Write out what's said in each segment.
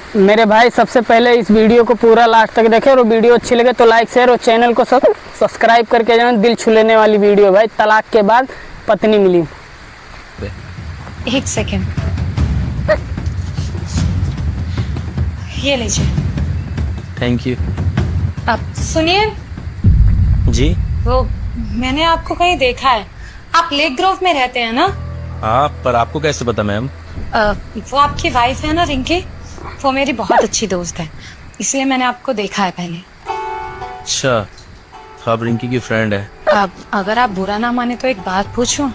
मेरे भाई सबसे पहले इस वीडियो को पूरा लास्ट तक देखें और वीडियो अच्छी लगे तो लाइक शेयर और चैनल को सब्सक्राइब करके जाना। दिल छू लेने वाली वीडियो भाई, तलाक के बाद पत्नी मिली। एक सेकेंड, ये लीजिए। Thank you. अब सुनिए, जी वो मैंने आपको कहीं देखा है। आप लेक ग्रोव में रहते हैं ना? हाँ, पर आपको कैसे पता मैम? वो आपकी वाइफ है ना रिंकी, वो मेरी बहुत अच्छी दोस्त है, इसलिए मैंने आपको देखा है पहले। अच्छा, तो आप रिंकी की फ्रेंड है? अब अगर आप बुरा ना माने तो एक बात पूछूं?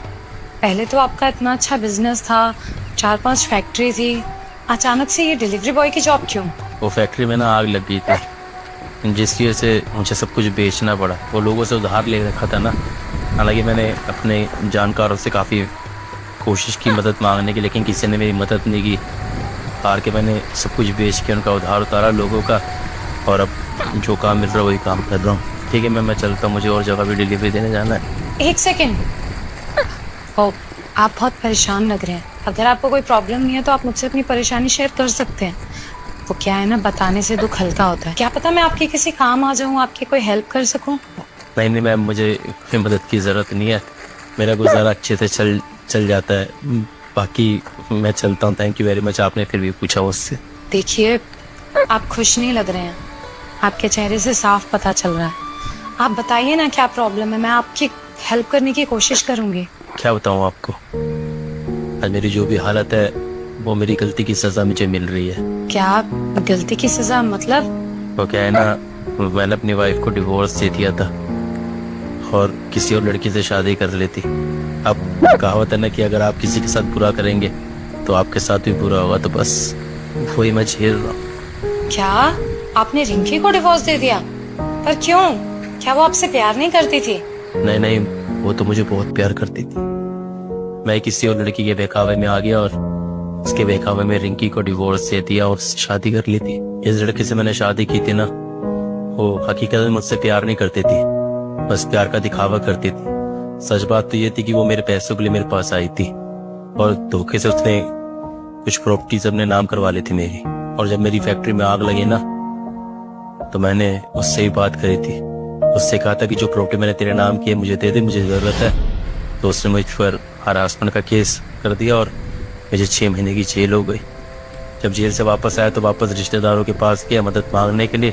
पहले तो आपका इतना अच्छा बिजनेस था, 4-5 फैक्ट्री थी, अचानक से ये डिलीवरी बॉय की जॉब क्यों? वो फैक्ट्री में ना आग लग गई थी, जिसकी वजह से मुझे सब कुछ बेचना पड़ा। वो लोगों से उधार ले रखा था ना। हालांकि मैंने अपने जानकारों से काफ़ी कोशिश की मदद मांगने की, लेकिन किसी ने मेरी मदद नहीं की। हार के मैंने सब कुछ बेच के उनका उधार उतारा लोगों का, और अब जो काम मिल रहा है वही काम कर रहा हूँ। ठीक है मैम, मैं चलता हूँ, मुझे और जगह भी डिलीवरी देने जाना है। एक सेकेंड, ओ आप बहुत परेशान लग रहे हैं। अगर आपको कोई प्रॉब्लम नहीं है तो आप मुझसे अपनी परेशानी शेयर कर सकते हैं। वो क्या है ना, बताने से दुख हल्का होता है। क्या पता मैं आपके किसी काम आ जाऊँ, आपकी कोई हेल्प कर सकूँ? नहीं मैम, मुझे मदद की ज़रूरत नहीं है। मेरा गुजारा अच्छे से चल जाता है। बाकी मैं चलता हूँ। Thank you very much. आपने फिर भी पूछा उससे। देखिए, आप खुश नहीं लग रहे हैं, आपके चेहरे से साफ पता चल रहा है। आप बताइए ना क्या प्रॉब्लम है, मैं आपकी हेल्प करने की कोशिश करूंगी। क्या बताऊँ आपको, आज मेरी जो भी हालत है वो मेरी गलती की सज़ा मुझे मिल रही है। क्या गलती की सजा मतलब? वो क्या है ना, मैंने अपनी वाइफ को डिवोर्स दे दिया था और किसी और लड़की से शादी कर लेती। अब कहावत है ना कि अगर आप किसी के साथ बुरा करेंगे तो आपके साथ भी बुरा होगा, तो बस वही मैं झेल रहा हूँ। क्या आपने रिंकी को डिवोर्स दे दिया? पर क्यों? क्या वो आपसे प्यार नहीं करती थी? नहीं, वो तो मुझे बहुत प्यार करती थी। मैं किसी और लड़की के बहकावे में आ गया और उसके बहकावे में रिंकी को डिवोर्स दे दिया और शादी कर ली थी। इस लड़के से मैंने शादी की थी ना, वो हकीकत में मुझसे प्यार नहीं करती थी, बस प्यार का दिखावा करती थी। सच बात तो ये थी कि वो मेरे पैसों के लिए मेरे पास आई थी और धोखे से उसने कुछ प्रॉपर्टीज अपने नाम करवा ली थी मेरी। और जब मेरी फैक्ट्री में आग लगी ना, तो मैंने उससे ही बात करी थी। उससे कहा था कि जो प्रॉपर्टी मैंने तेरे नाम की है मुझे दे दे, मुझे जरूरत है। तो उसने मुझ पर हरासमेंट का केस कर दिया और मुझे 6 महीने की जेल हो गई। जब जेल से वापस आया तो वापस रिश्तेदारों के पास गया मदद मांगने के लिए,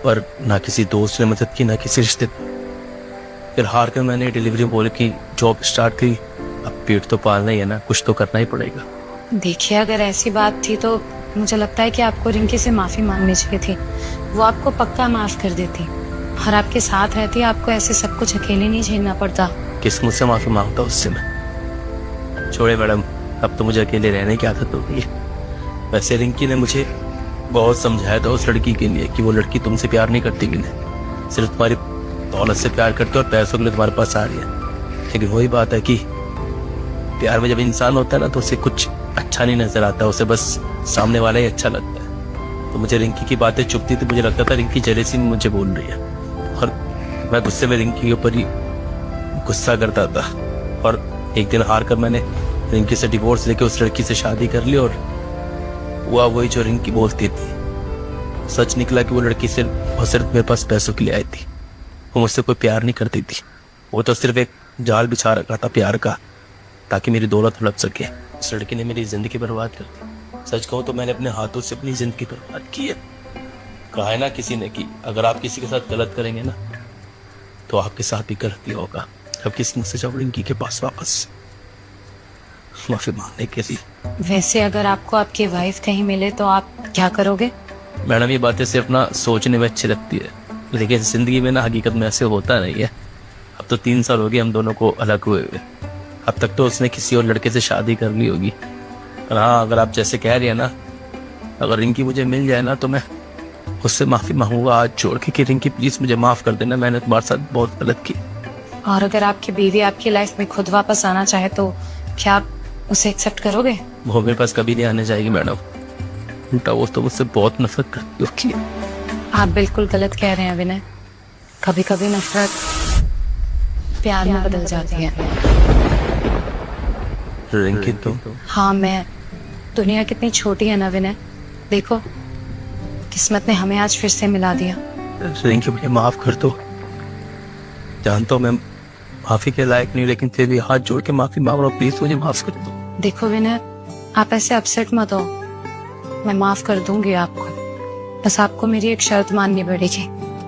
पर ना किसी दोस्त ने मदद की ना किसी रिश्तेदार। फिर हार कर मैंने डिलीवरी बॉय की जॉब स्टार्ट की। अब पेट तो पालना ही है ना, कुछ तो करना ही पड़ेगा। देखिए, अगर ऐसी बात थी तो मुझे लगता है कि आपको रिंकी से माफी मांगनी चाहिए थी। वो आपको पक्का माफ कर देती और आपके साथ रहती, आपको ऐसे सब कुछ अकेले नहीं झेलना पड़ता। किस मुझसे माफी मांगता उससे मैं? छोड़े मैडम, अब तो मुझे अकेले रहने की आदत हो गई है। वैसे रिंकी ने मुझे बहुत समझाया था उस लड़की के लिए कि वो लड़की तुमसे प्यार नहीं करती, सिर्फ तुम्हारी दौलत से प्यार करती है और पैसों के लिए तुम्हारे पास आ रही है। लेकिन वही बात है कि प्यार में जब इंसान होता है ना तो उसे कुछ अच्छा नहीं नजर आता, उसे बस सामने वाला ही अच्छा लगता है। तो मुझे रिंकी की बातें चुभती थी, मुझे लगता था रिंकी जेलसी में मुझे बोल रही है और मैं गुस्से में रिंकी के ऊपर ही गुस्सा करता था। और एक दिन हार कर मैंने रिंकी से डिवोर्स लेके उस लड़की से शादी कर ली और हुआ वही जो रिंकी बोलती थी। सच निकला कि वो लड़की सिर्फ मेरे पास पैसों के लिए आई थी। वो मुझसे कोई प्यार नहीं करती थी, वो तो सिर्फ एक जाल बिछा रखा था प्यार का ताकि मेरी दौलत हड़प सके। उस लड़की ने मेरी जिंदगी बर्बाद कर दी। सच कहूं तो मैंने अपने हाथों से अपनी जिंदगी बर्बाद की है। कहा है ना किसी ने कि अगर आप किसी के साथ गलत करेंगे ना तो आपके साथ भी गलती होगा। अब किसी मुझसे जाओ रिंकी के पास वापस माफी मांगने के लिए। वैसे अगर आपको आपकी वाइफ कहीं मिले तो आप क्या करोगे? मैडम, ये बातें सिर्फ ना सोचने में अच्छी लगती है, लेकिन जिंदगी में ना हकीकत में ऐसे होता नहीं है। अब तो 3 साल हो गए हम दोनों को अलग हुए हुए। अब तक तो उसने किसी और लड़के से शादी कर ली होगी। और हाँ, अगर आप जैसे कह रही है ना, अगर रिंकी मुझे मिल जाए ना तो मैं उससे माफी मांगूंगा आज छोड़ के कि रिंकी प्लीज मुझे माफ कर देना, मैंने तुम्हारे साथ बहुत गलत की। और अगर आपकी बीवी आपकी लाइफ में खुद वापस आना चाहे तो क्या आप उसे एक्सेप्ट करोगे? वो मेरे पास कभी नहीं आने जाएगी मैडम, उल्टा वो तो मुझसे बहुत नफरत करती होगी। आप बिल्कुल गलत कह रहे हैं विनय। कभी कभी नफरत प्यार में बदल जाती है। रिंकी तो हाँ, मैं दुनिया कितनी छोटी है ना विनय, देखो, किस्मत ने हमें आज फिर से मिला दिया। रिंकी मुझे माफ कर दो। जानता हूँ मैं माफी के लायक नहीं, लेकिन फिर भी हाथ जोड़ के माफी मांग रहा हूँ, प्लीज मुझे माफ कर दो। देखो विनय, आप ऐसे अपसेट मत हो, मैं माफ कर दूंगी आपको, बस आपको मेरी एक शर्त माननी पड़ेगी।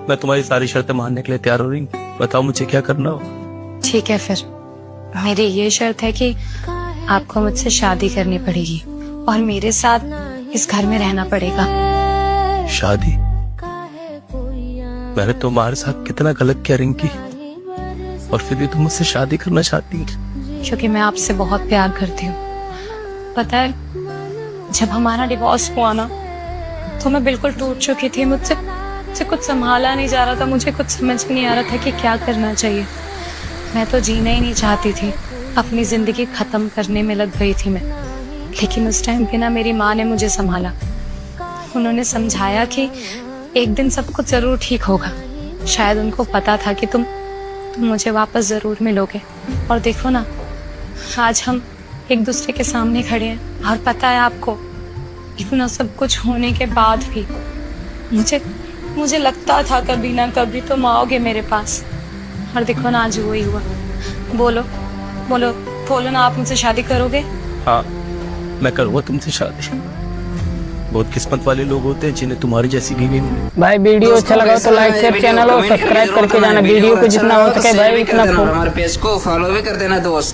मैं तुम्हारी सारी शर्तें मानने के लिए तैयार हो रही हूँ, बताओ मुझे क्या करना हो। ठीक है, फिर मेरी ये शर्त है कि आपको मुझसे शादी करनी पड़ेगी और मेरे साथ इस घर में रहना पड़ेगा। शादी? मैंने तुम्हारे साथ कितना गलत किया रिंकी, और फिर भी तुम मुझसे शादी करना चाहती हो? क्योंकि मैं आपसे बहुत प्यार करती हूँ। पता है, जब हमारा डिवोर्स हुआ ना, तो मैं बिल्कुल टूट चुकी थी। मुझसे कुछ संभाला नहीं जा रहा था, मुझे कुछ समझ नहीं आ रहा था कि क्या करना चाहिए। मैं तो जीना ही नहीं चाहती थी, अपनी जिंदगी खत्म करने में लग गई थी मैं। लेकिन उस टाइम पे ना मेरी माँ ने मुझे संभाला। उन्होंने समझाया कि एक दिन सब कुछ जरूर ठीक होगा। शायद उनको पता था कि तुम मुझे वापस जरूर मिलोगे। और देखो ना, आज हम एक दूसरे के सामने खड़े हैं। और पता है आपको, इतना सब कुछ होने के बाद भी मुझे लगता था कभी ना कभी तुम आओगे मेरे पास। और देखो ना, आज वही हुआ। बोलो बोलो बोलो ना, आप मुझसे शादी करोगे? हाँ, मैं करूँगा तुमसे शादी। बहुत किस्मत वाले लोग होते हैं जिन्हें तुम्हारी जैसी बीवी मिले। भाई वीडियो अच्छा लगा तो लाइक शेयर चैनल और सब्सक्राइब करके जाना। वीडियो को जितना हो सके भाई इतना हमारे पेज को फॉलो भी कर देना दोस्त।